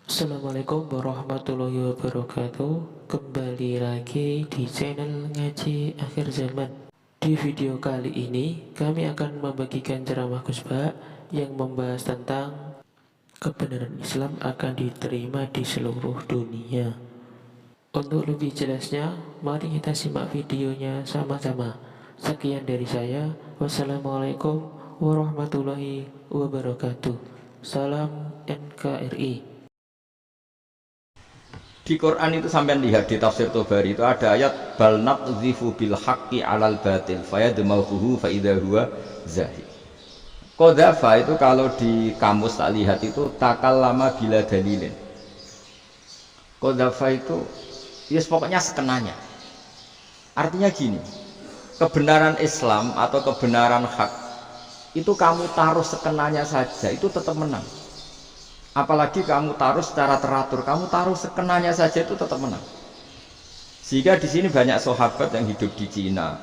Assalamualaikum warahmatullahi wabarakatuh. Kembali lagi di channel Ngaji Akhir Zaman. Di video kali ini kami akan membagikan ceramah Gus Ba yang membahas tentang kebenaran Islam akan diterima di seluruh dunia. Untuk lebih jelasnya, mari kita simak videonya sama-sama. Sekian dari saya. Wassalamualaikum warahmatullahi wabarakatuh. Salam NKRI. Di Quran itu sampai lihat di tafsir Tobari itu ada ayat bal naqdhifu bil haqqi 'alal batil fayadmaghuhu fa idza huwa zahid. Qadzafa itu kalau di kamus tak lihat itu takallama bila dalilin. Qadzafa itu yes pokoknya sekenanya. Artinya gini, kebenaran Islam atau kebenaran hak itu kamu taruh sekenanya saja itu tetap menang. Apalagi kamu taruh secara teratur, kamu taruh sekenanya saja itu tetap menang. Sehingga di sini banyak sahabat yang hidup di Cina.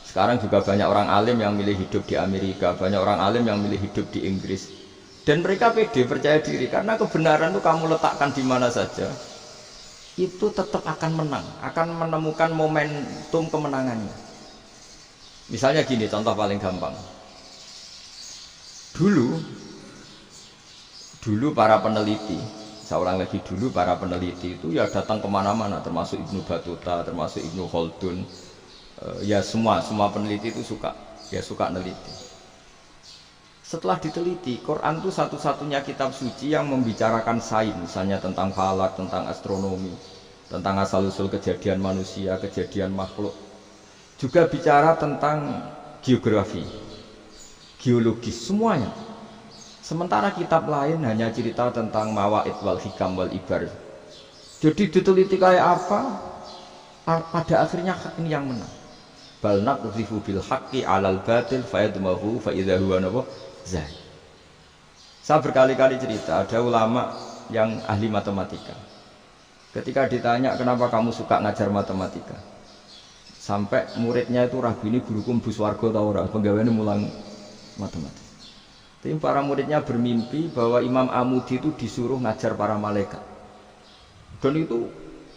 Sekarang juga banyak orang alim yang milih hidup di Amerika, banyak orang alim yang milih hidup di Inggris. Dan mereka pede, percaya diri karena kebenaran itu kamu letakkan di mana saja, itu tetap akan menang, akan menemukan momentum kemenangannya. Misalnya gini, contoh paling gampang. Dulu para peneliti, saya ulang lagi, dulu para peneliti itu ya datang kemana-mana, termasuk Ibnu Battuta, termasuk Ibnu Khaldun, ya semua peneliti itu suka neliti. Setelah diteliti, Quran itu satu-satunya kitab suci yang membicarakan sains, misalnya tentang falak, tentang astronomi, tentang asal-usul kejadian manusia, kejadian makhluk, juga bicara tentang geografi, geologis, semuanya. Sementara kitab lain hanya cerita tentang mawaid wal hikam wal ibar. Jadi diteliti kayak apa, pada akhirnya hak ini yang menang. Bal naqdhifu bil haqqi 'alal batil fayadmaghu fa idza huwa zahid. Saya berkali-kali cerita, ada ulama yang ahli matematika. Ketika ditanya kenapa kamu suka ngajar matematika, sampai muridnya itu ragu, ini guruku mlebu swarga ta ora, penggaweane mulang matematika. Tapi para muridnya bermimpi bahwa Imam Amudi itu disuruh ngajar para malaikat. Dan itu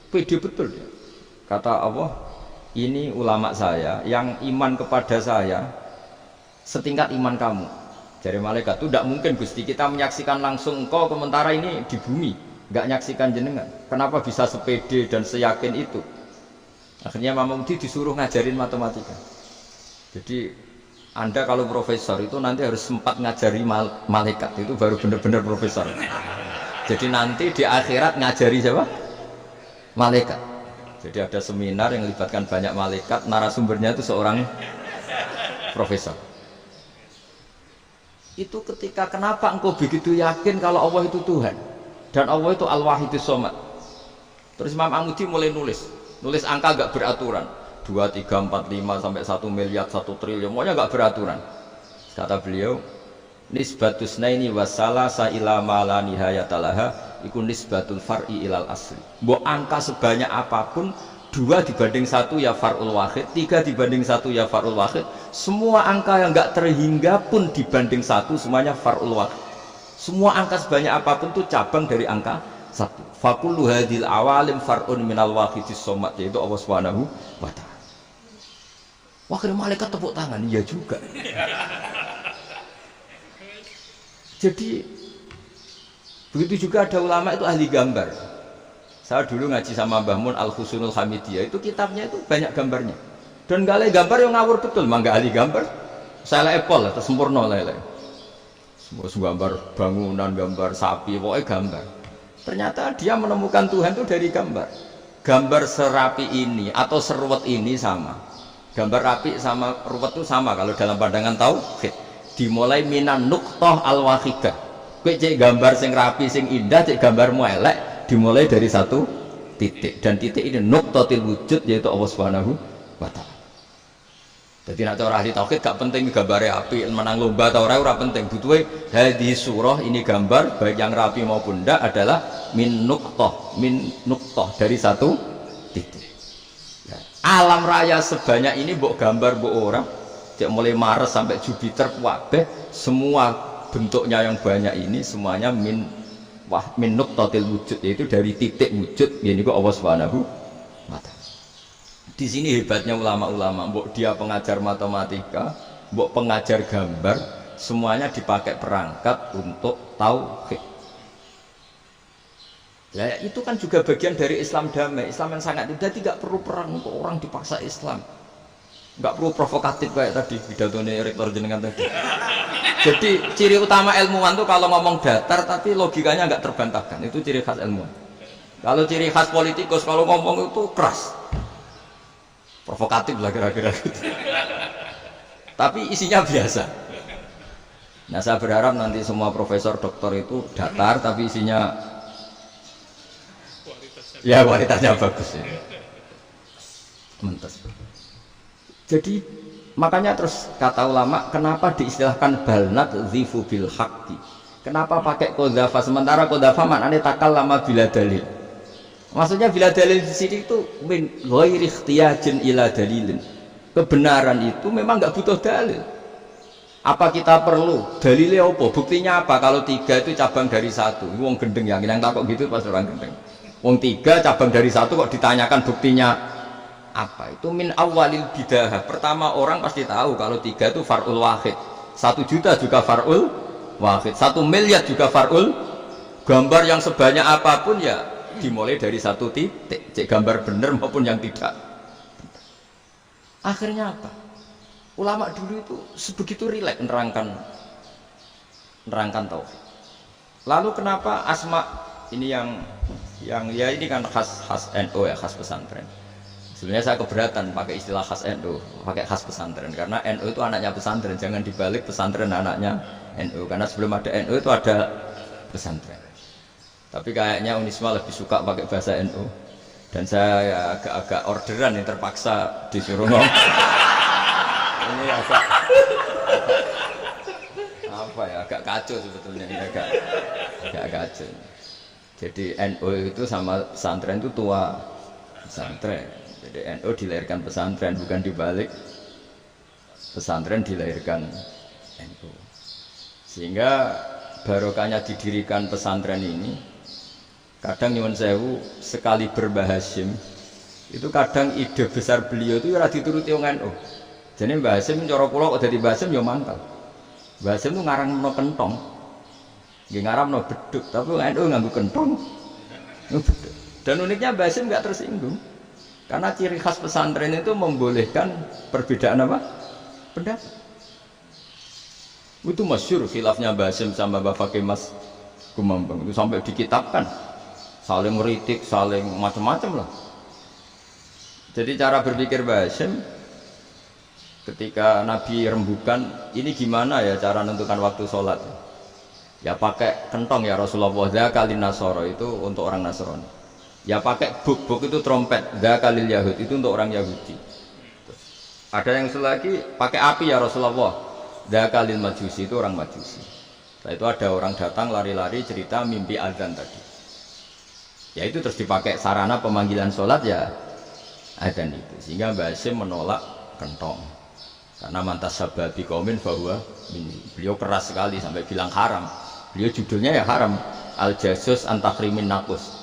pede betul ya. Kata Allah, ini ulama saya yang iman kepada saya setingkat iman kamu. Jadi malaikat itu tidak mungkin Gusti kita menyaksikan langsung engkau, sementara ini di bumi nggak menyaksikan jenengan. Kenapa bisa sepede dan seyakin itu? Akhirnya Imam Amudi disuruh ngajarin matematika. Jadi Anda kalau profesor itu nanti harus sempat ngajari malaikat, itu baru benar-benar profesor. Jadi nanti di akhirat ngajari siapa? Malaikat. Jadi ada seminar yang melibatkan banyak malaikat, narasumbernya itu seorang profesor. Itu ketika kenapa engkau begitu yakin kalau Allah itu Tuhan dan Allah itu Al-Wahidus Shomad. Terus Imam Amudi mulai nulis angka gak beraturan. 2, 3, 4, 5 sampai 1 miliar, 1 triliun, pokoknya nggak beraturan. Kata beliau, nisbatus naini wasala sa ila ma la nihayatalaha iku nisbatul far'i ilal asli. Mbok angka sebanyak apapun, 2 dibanding 1 ya far'ul wahid, 3 dibanding 1 ya far'ul wahid. Semua angka yang nggak terhingga pun dibanding 1 semuanya far'ul wahid. Semua angka sebanyak apapun itu cabang dari angka 1. Fakullu hadil awalim far'un minal wahidis shomad, yaitu Allah Subhanahu wa ta'ala. Wah, kira malaikat tepuk tangan, iya juga. Jadi begitu juga ada ulama itu ahli gambar. Saya dulu ngaji sama Mbah Mun Al-Husunul Hamidiyah, itu kitabnya itu banyak gambarnya. Dan gale gambar yang ngawur betul, mangga ahli gambar. Saya epol lah, sempurna lah. Semua gambar bangunan, gambar sapi, pokoknya gambar. Ternyata dia menemukan Tuhan itu dari gambar. Gambar serapi ini atau seruwet ini sama. Gambar rapi sama ruwet itu sama kalau dalam pandangan tauhid. Dimulai minan nuqtah al-wahidah. Kowe cek gambar sing rapi sing indah, cek gambarmu elek, dimulai dari satu titik. Dan titik ini nuqtatil wujud, yaitu Allah Subhanahu wa ta'ala. Jadi nek ora ahli tauhid gak penting gambare apik, menang lomba ta ora penting. Butuhe hadis surah ini gambar baik yang rapi maupun ndak adalah min nuqtah dari satu titik. Alam raya sebanyak ini mbok gambar mbok orang, cek mulai Mars sampai Jupiter, kabeh semua bentuknya yang banyak ini semuanya min wah min nuqtatil wujud, yaitu dari titik wujud yaitu Allah Subhanahu wa taala. Di sini hebatnya ulama-ulama, mbok dia pengajar matematika, mbok pengajar gambar, semuanya dipakai perangkat untuk tauhid. Ya itu kan juga bagian dari Islam damai, Islam yang sangat tidak perlu perang untuk orang dipaksa Islam. Nggak perlu provokatif kayak tadi pidatonya rektor jenengan tadi. Jadi ciri utama ilmuwan tuh kalau ngomong datar tapi logikanya nggak terbantahkan, itu ciri khas ilmuwan. Kalau ciri khas politikus kalau ngomong itu keras, provokatif lah kira-kira gitu. Tapi isinya biasa. Nah saya berharap nanti semua profesor doktor itu datar tapi isinya ya kualitasnya bagus ya. Mentes. Jadi makanya terus kata ulama, kenapa diistilahkan balnat zifu bil haqqi? Kenapa pakai qadhafa sementara qadhafa maknanya takallama bila dalil? Maksudnya bila dalil di sini itu min ghairi ikhtiyajin ila dalilin. Kebenaran itu memang nggak butuh dalil. Apa kita perlu dalilnya apa? Buktinya apa? Kalau 3 itu cabang dari 1. Wong gendeng yang takut gitu pas orang gendeng. Wong 3 cabang dari 1 kok ditanyakan buktinya apa? Itu min awalil bidah. Pertama orang pasti tahu kalau 3 itu far'ul wahid, 1 juta juga far'ul wahid, 1 miliar juga far'ul. Gambar yang sebanyak apapun ya dimulai dari 1 titik, cek gambar bener maupun yang tidak. Akhirnya apa? Ulama dulu itu sebegitu rileks nerangkan tauhid. Lalu kenapa asma ini yang ya ini kan khas NU ya, khas pesantren. Sebenarnya saya keberatan pakai istilah khas NU, pakai khas pesantren karena NU itu anaknya pesantren, jangan dibalik pesantren anaknya NU, karena sebelum ada NU itu ada pesantren. Tapi kayaknya Unisma lebih suka pakai bahasa NU dan saya ya agak orderan yang terpaksa disuruh ngomong. Ini agak kacau sebetulnya, ini agak kacau. Jadi NU itu sama pesantren itu tua pesantren. Jadi NU dilahirkan pesantren, bukan dibalik pesantren dilahirkan NU. Sehingga barokahnya didirikan pesantren ini, kadang nyuwun sewu sekali berbahasa itu kadang ide besar beliau itu ora dituruti wong NU. Jadi Mbah Hasim cara kula kok dadi Mbah Hasim ya mangkal. Mbah Hasim itu ngarangno kentong. Nggih ngaramno beduk, tapi wong NU nganggo kentong. Dan uniknya Mbah Hasim enggak tersinggung. Karena ciri khas pesantren itu membolehkan perbedaan apa? Pendapat. Itu masyhur khilafnya Mbah Hasim sama Mbah Fakih Mas Kumambang itu sampai dikitabkan. Saling ngeritik, saling macam-macam lah. Jadi cara berpikir Mbah Hasim ketika Nabi rembukan, ini gimana ya cara menentukan waktu sholat? Ya pakai kentong ya Rasulullah, dzakalin nasara itu untuk orang Nasrani. Ya pakai buk itu trompet, dzakalil yahud itu untuk orang Yahudi. Ada yang lagi pakai api ya Rasulullah, dzakalil majusi itu orang Majusi. Setelah itu ada orang datang lari-lari cerita mimpi azan tadi. Ya itu terus dipakai sarana pemanggilan sholat ya azan itu. Sehingga Mbah Hasim menolak kentong. Karena mantas sabati qaumin bahwa beliau keras sekali sampai bilang haram. Beliau judulnya ya haram, al-jasus antakrimin nakus.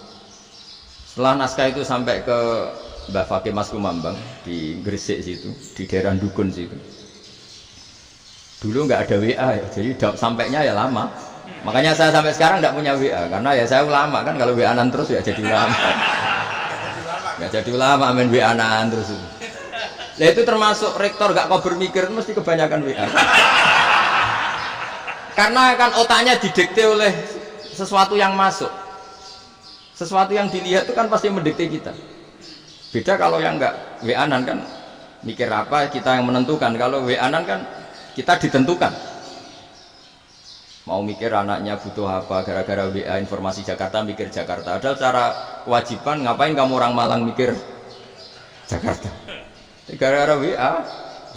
Setelah naskah itu sampai ke Mbah Fakih Mas Kumambang di Gresik situ, di daerah Dukun situ. Dulu nggak ada WA ya, jadi sampainya ya lama. Makanya saya sampai sekarang nggak punya WA, karena ya saya ulama kan, kalau WA-an terus ya jadi ulama. Nggak jadi ulama, main WA-an terus. Nah itu termasuk rektor gak kau bermikir, mesti kebanyakan WA. Karena kan otaknya didikte oleh sesuatu yang masuk. Sesuatu yang dilihat itu kan pasti mendikte kita. Beda kalau yang enggak WA-an kan mikir apa kita yang menentukan. Kalau WA-an kan kita ditentukan. Mau mikir anaknya butuh apa gara-gara WA informasi Jakarta mikir Jakarta. Ada cara kewajiban, ngapain kamu orang Malang mikir Jakarta? Gara-gara WA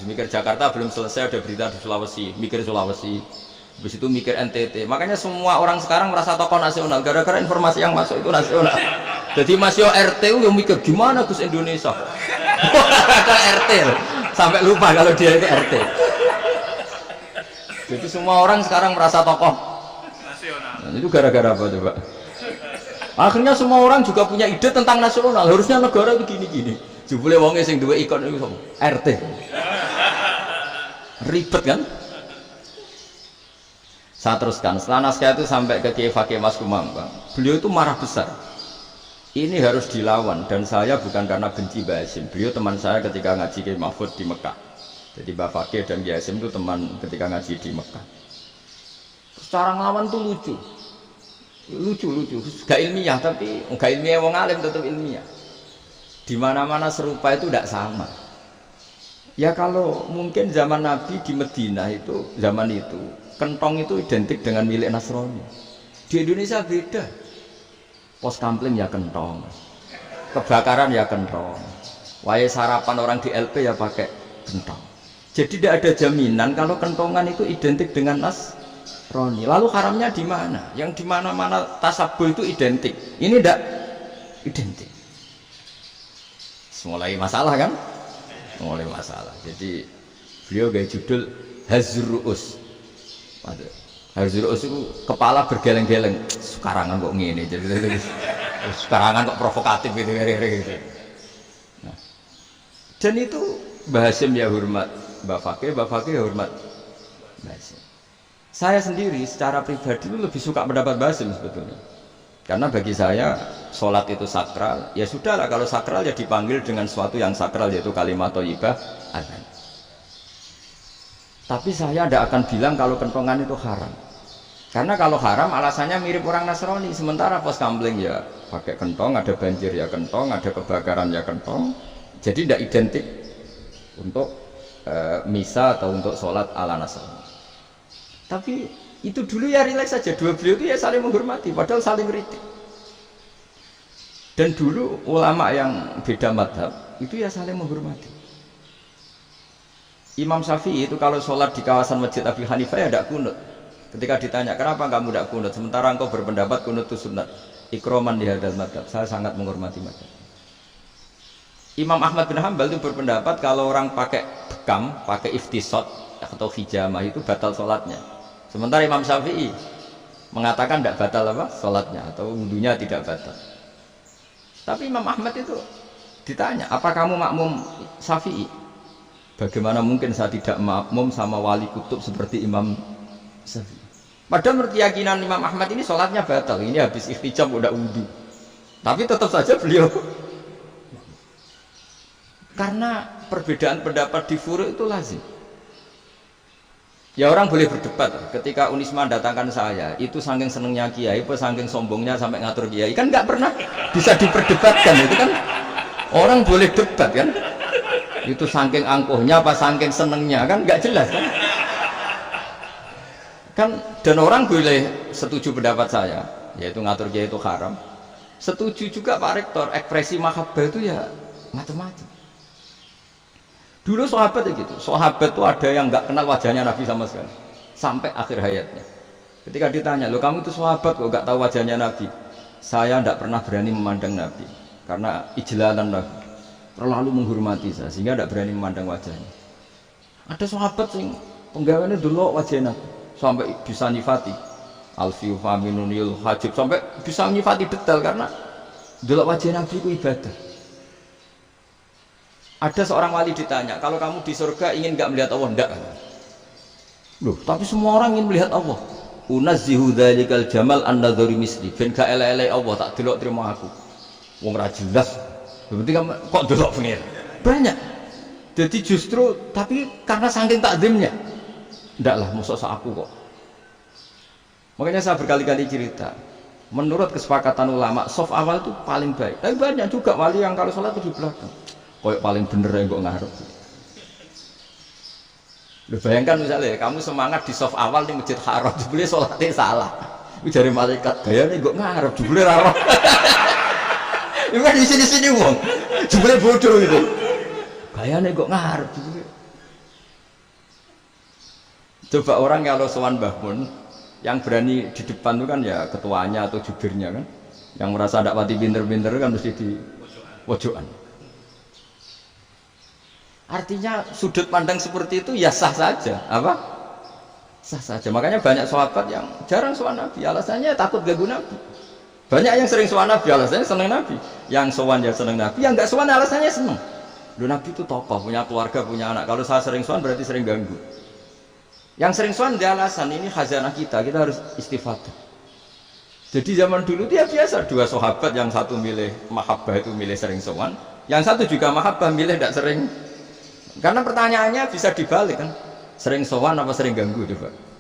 mikir Jakarta belum selesai ada berita di Sulawesi, mikir Sulawesi. Habis itu mikir NTT. Makanya semua orang sekarang merasa tokoh nasional gara-gara informasi yang masuk itu nasional. Jadi Mas Yo RT yang mikir gimana Gus Indonesia. Ada RT loh. Sampai lupa kalau dia itu RT. Jadi semua orang sekarang merasa tokoh nasional. Nah, itu gara-gara apa coba? Akhirnya semua orang juga punya ide tentang nasional. Harusnya negara itu gini-gini. Jebule wonge sing duwe ikon itu RT. Ribet kan? Saya teruskan. Setelah naskah itu sampai ke Kiai Fakih Mas Kumambang. Beliau itu marah besar. Ini harus dilawan dan saya bukan karena benci Mbah Hasyim. Beliau teman saya ketika ngaji Kiai Mahfud di Mekah. Jadi Mbah Fakih dan Kiai Hasyim itu teman ketika ngaji di Mekah. Cara ngelawan tuh lucu. Lucu. Gak ilmiah tapi gak ilmiah wong alim tetap ilmiah. Di mana-mana serupa itu tidak sama. Ya kalau mungkin zaman Nabi di Medina itu zaman itu kentong itu identik dengan milik Nasrani. Di Indonesia beda. Pos kampling ya kentong, kebakaran ya kentong, wae sarapan orang di LP ya pakai kentong. Jadi tidak ada jaminan kalau kentongan itu identik dengan Nasrani. Lalu haramnya di mana? Yang di mana-mana tasabuh itu identik. Ini tidak identik. Mulai masalah kan? Mulai masalah. Jadi beliau gaya judul Hazruus. Hazruus itu kepala bergeleng-geleng. Sekarangan kok ngene. Jadi sekarangan kok provokatif gitu. Nah, dan itu Mbah Hasyim ya hormat Mbah Fakih ya hormat Mbah Hasyim. Saya sendiri secara pribadi itu lebih suka pendapat Mbah Hasyim sebetulnya. Karena bagi saya sholat itu sakral, ya sudahlah kalau sakral ya dipanggil dengan sesuatu yang sakral yaitu kalimat thayyibah azan. Tapi saya tidak akan bilang kalau kentongan itu haram. Karena kalau haram alasannya mirip orang Nasrani. Sementara pos kampling ya pakai kentong, ada banjir ya kentong, ada kebakaran ya kentong. Jadi tidak identik untuk misa atau untuk sholat ala Nasrani. Tapi itu dulu ya rileks saja. Dua beliau itu ya saling menghormati, padahal saling kritik. Dan dulu ulama yang beda madhab itu ya saling menghormati. Imam Syafi'i itu kalau sholat di kawasan Masjid Abi Hanifah ya tidak kunut. Ketika ditanya kenapa kamu tidak kunut, sementara engkau berpendapat kunut itu sunat. Ikroman di hadal madhab. Saya sangat menghormati madhab. Imam Ahmad bin Hanbal itu berpendapat kalau orang pakai bekam, pakai iftisot atau hijamah itu batal sholatnya. Sementara Imam Syafi'i mengatakan tidak batal apa sholatnya atau wudunya tidak batal. Tapi Imam Ahmad itu ditanya, apa kamu makmum Syafi'i? Bagaimana mungkin saya tidak makmum sama wali kutub seperti Imam Syafi'i? Padahal menurut keyakinan Imam Ahmad ini sholatnya batal. Ini habis ikhtijar udah wudu. Tapi tetap saja beliau. Karena perbedaan pendapat di furu' itu lazim. Ya orang boleh berdebat. Ketika Unisma datangkan saya, itu saking senengnya kiai, apa saking sombongnya sampai ngatur kiai, kan nggak pernah bisa diperdebatkan. Itu kan orang boleh debat kan? Itu saking angkuhnya apa saking senengnya kan nggak jelas kan dan orang boleh setuju pendapat saya yaitu ngatur kiai itu haram, setuju juga Pak Rektor ekspresi mahabbah itu ya macam-macam. Dulu sahabat ya gitu, sahabat itu ada yang nggak kenal wajahnya Nabi sama sekali sampai akhir hayatnya. Ketika ditanya, lo kamu itu sahabat kok nggak tahu wajahnya Nabi? Saya tidak pernah berani memandang Nabi karena ijlalan Nabi, terlalu menghormati saya sehingga tidak berani memandang wajahnya. Ada sahabat yang penggawaannya dulu wajahnya sampai bisa nyifati alfiu faminunil hajib, sampai bisa nyifati detail karena dulu wajah Nabi itu ibadah. Ada seorang wali ditanya, kalau kamu di surga ingin nggak melihat Allah? Enggak. Loh, tapi semua orang ingin melihat Allah. Unazzihu dzalikal jamal an-nadhari misli ben gak elek-elek Allah tak delok terima aku. Wong ra jelas. Berarti kok delok pengen. Banyak. Jadi justru tapi karena saking takzimnya. Ndaklah mosok aku kok. Makanya saya berkali-kali cerita. Menurut kesepakatan ulama, soft awal itu paling baik. Tapi banyak juga wali yang kalau sholat itu di belakang. Koyok paling bener yang kok ngarep. Lu bayangkan misalnya kamu semangat di soft awal di Masjid Haram, jebule sholatnya salah. Itu dari malaikat gayane kok ngarep, jebule ra roh. Itu kan di sini-sini wong. Jebule bodoh itu. Gayane kok ngarep jebule. Coba orang kalau sowan Mbah Mun yang berani di depan itu kan ya ketuanya atau jubirnya kan. Yang merasa ndak pati pinter-pinter kan mesti di pojokan. Artinya sudut pandang seperti itu ya sah saja, apa? Sah saja. Makanya banyak sahabat yang jarang soal Nabi, alasannya takut ganggu Nabi. Banyak yang sering sowan Nabi alasannya seneng Nabi, yang sowan ya seneng Nabi, yang nggak sowan alasannya seneng. Loh, Nabi itu tokoh, punya keluarga, punya anak. Kalau saya sering sowan berarti sering ganggu. Yang sering sowan dia alasan, ini khazanah kita harus istifadah. Jadi zaman dulu dia biasa, dua sahabat, yang satu milih mahabbah itu milih sering sowan, yang satu juga mahabbah milih tidak sering. Karena pertanyaannya bisa dibalik kan, sering sowan apa sering ganggu coba.